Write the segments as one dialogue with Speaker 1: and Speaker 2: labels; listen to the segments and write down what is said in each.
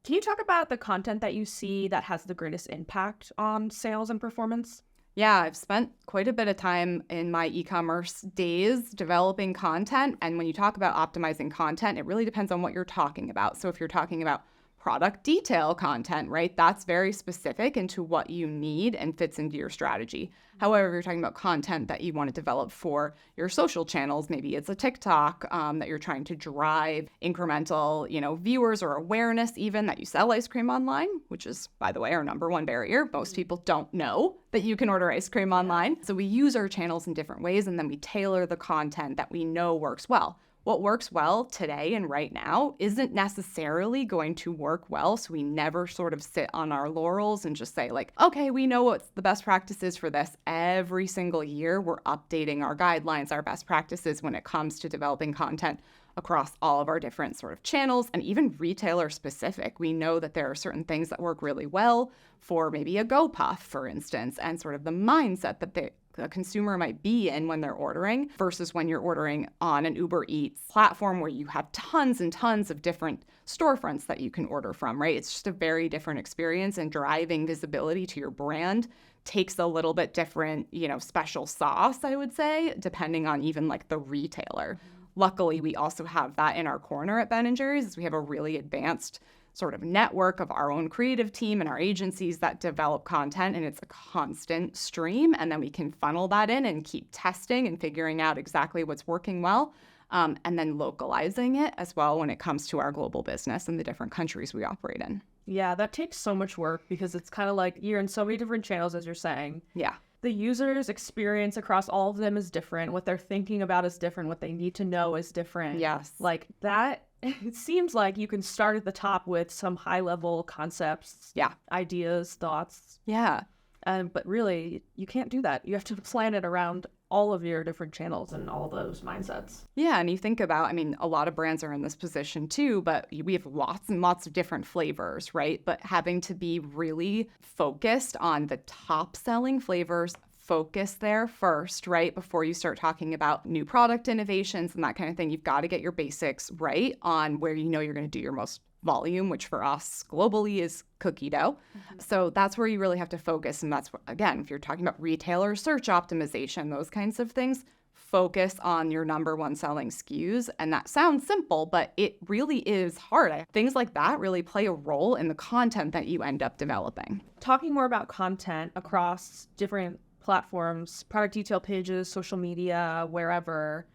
Speaker 1: Can you talk about the content that you see that has the greatest impact on sales and performance?
Speaker 2: Yeah, I've spent quite a bit of time in my e-commerce days developing content. And when you talk about optimizing content, it really depends on what you're talking about. So if you're talking about product detail content, right, that's very specific into what you need and fits into your strategy. However, if you're talking about content that you want to develop for your social channels, maybe it's a TikTok that you're trying to drive incremental, viewers or awareness even that you sell ice cream online, which is, by the way, our number one barrier. Most people don't know that you can order ice cream online. So we use our channels in different ways, and then we tailor the content that we know works well. What works well today and right now isn't necessarily going to work well. So we never sort of sit on our laurels and just say like, okay, we know what the best practices for this. Every single year, we're updating our guidelines, our best practices when it comes to developing content across all of our different sort of channels and even retailer specific. We know that there are certain things that work really well for maybe a GoPuff, for instance, and sort of the mindset that the consumer might be in when they're ordering versus when you're ordering on an Uber Eats platform where you have tons and tons of different storefronts that you can order from, right? It's just a very different experience, and driving visibility to your brand takes a little bit different, special sauce, I would say, depending on even like the retailer. Luckily, we also have that in our corner at Ben & Jerry's, as we have a really advanced sort of network of our own creative team and our agencies that develop content, and it's a constant stream. And then we can funnel that in and keep testing and figuring out exactly what's working well, and then localizing it as well when it comes to our global business and the different countries we operate in.
Speaker 1: Yeah, that takes so much work because it's kind of like you're in so many different channels, as you're saying.
Speaker 2: Yeah.
Speaker 1: The user's experience across all of them is different. What they're thinking about is different. What they need to know is different.
Speaker 2: Yes.
Speaker 1: Like that, it seems like you can start at the top with some high-level concepts, ideas, thoughts.
Speaker 2: Yeah.
Speaker 1: But really, you can't do that. You have to plan it around all of your different channels and all those mindsets.
Speaker 2: Yeah, and you think about, a lot of brands are in this position too, but we have lots and lots of different flavors, right? But having to be really focused on the top selling flavors, focus there first, right? Before you start talking about new product innovations and that kind of thing, you've got to get your basics right on where you're going to do your most volume, which for us globally is cookie dough. So that's where you really have to focus. And that's, again, if you're talking about retailer search optimization, those kinds of things, focus on your number one selling SKUs. And that sounds simple, but it really is hard. Things like that really play a role in the content that you end up developing.
Speaker 1: Talking more about content across different platforms, product detail pages, social media, wherever,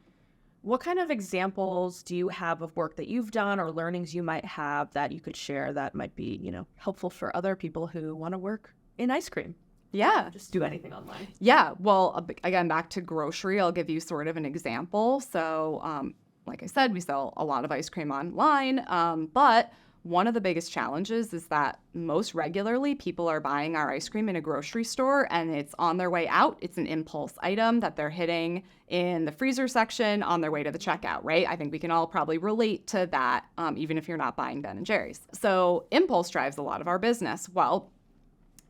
Speaker 1: what kind of examples do you have of work that you've done or learnings you might have that you could share that might be, helpful for other people who want to work in ice cream?
Speaker 2: Yeah.
Speaker 1: Just do anything online.
Speaker 2: Yeah. Well, again, back to grocery, I'll give you sort of an example. So, like I said, we sell a lot of ice cream online, but one of the biggest challenges is that most regularly people are buying our ice cream in a grocery store and it's on their way out. It's an impulse item that they're hitting in the freezer section on their way to the checkout, right? I think we can all probably relate to that, even if you're not buying Ben & Jerry's. So impulse drives a lot of our business. Well,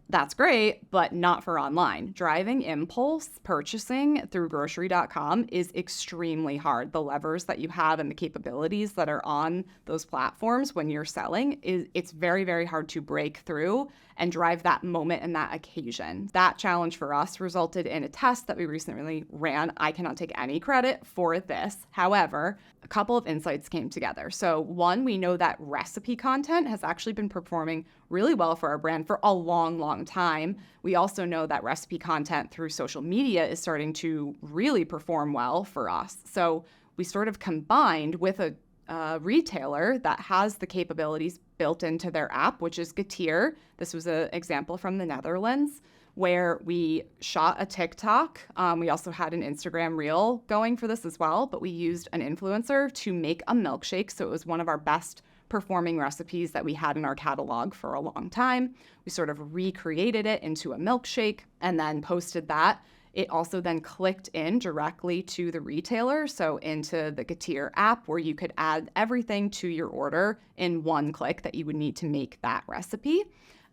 Speaker 2: that's great, but not for online. Driving impulse purchasing through grocery.com is extremely hard. The levers that you have and the capabilities that are on those platforms when you're selling, it's very, very hard to break through and drive that moment and that occasion. That challenge for us resulted in a test that we recently ran. I cannot take any credit for this. However, a couple of insights came together. So one, we know that recipe content has actually been performing really well for our brand for a long, long time. We also know that recipe content through social media is starting to really perform well for us. So we sort of combined with a retailer that has the capabilities built into their app, which is Getir. This was an example from the Netherlands where we shot a TikTok. We also had an Instagram reel going for this as well, but we used an influencer to make a milkshake. So it was one of our best performing recipes that we had in our catalog for a long time. We sort of recreated it into a milkshake and then posted that. It also then clicked in directly to the retailer, so into the Getir app where you could add everything to your order in one click that you would need to make that recipe.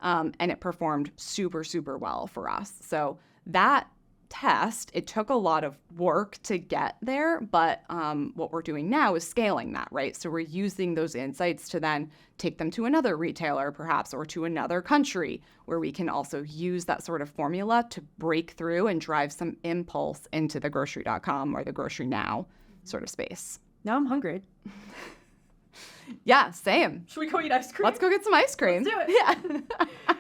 Speaker 2: And it performed super, super well for us. So that test. It took a lot of work to get there, but what we're doing now is scaling that, right? So we're using those insights to then take them to another retailer, perhaps, or to another country, where we can also use that sort of formula to break through and drive some impulse into the grocery.com or the grocery now sort of space.
Speaker 1: Now I'm hungry.
Speaker 2: Yeah, same.
Speaker 1: Should we go eat ice cream?
Speaker 2: Let's go get some ice cream.
Speaker 1: Let's do it.
Speaker 2: Yeah.